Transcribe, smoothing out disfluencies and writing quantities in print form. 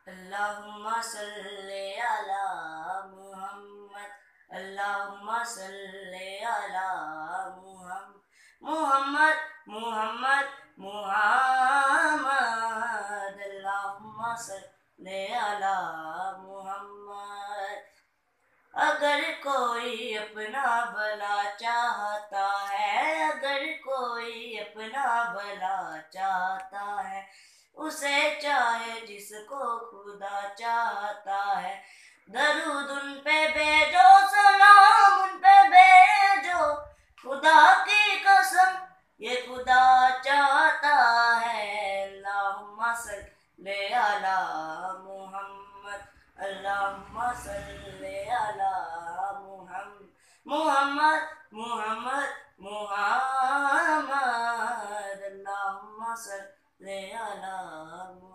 اللہم صلی علی محمد، اللہم صلی علی محمد، محمد محمد محمد، اللہم صلی علی محمد۔ اگر کوئی اپنا بھلا چاہتا ہے، اگر کوئی اپنا بھلا چاہتا ہے، اسے چاہے جس کو خدا چاہتا ہے، درود ان پہ بھیجو، سلام ان پہ بھیجو، خدا کی قسم یہ خدا چاہتا ہے۔ اللہم صلی علی محمد، اللہم صلی علی محمد، محمد محمد محمد، اللہم صلی علی محمد۔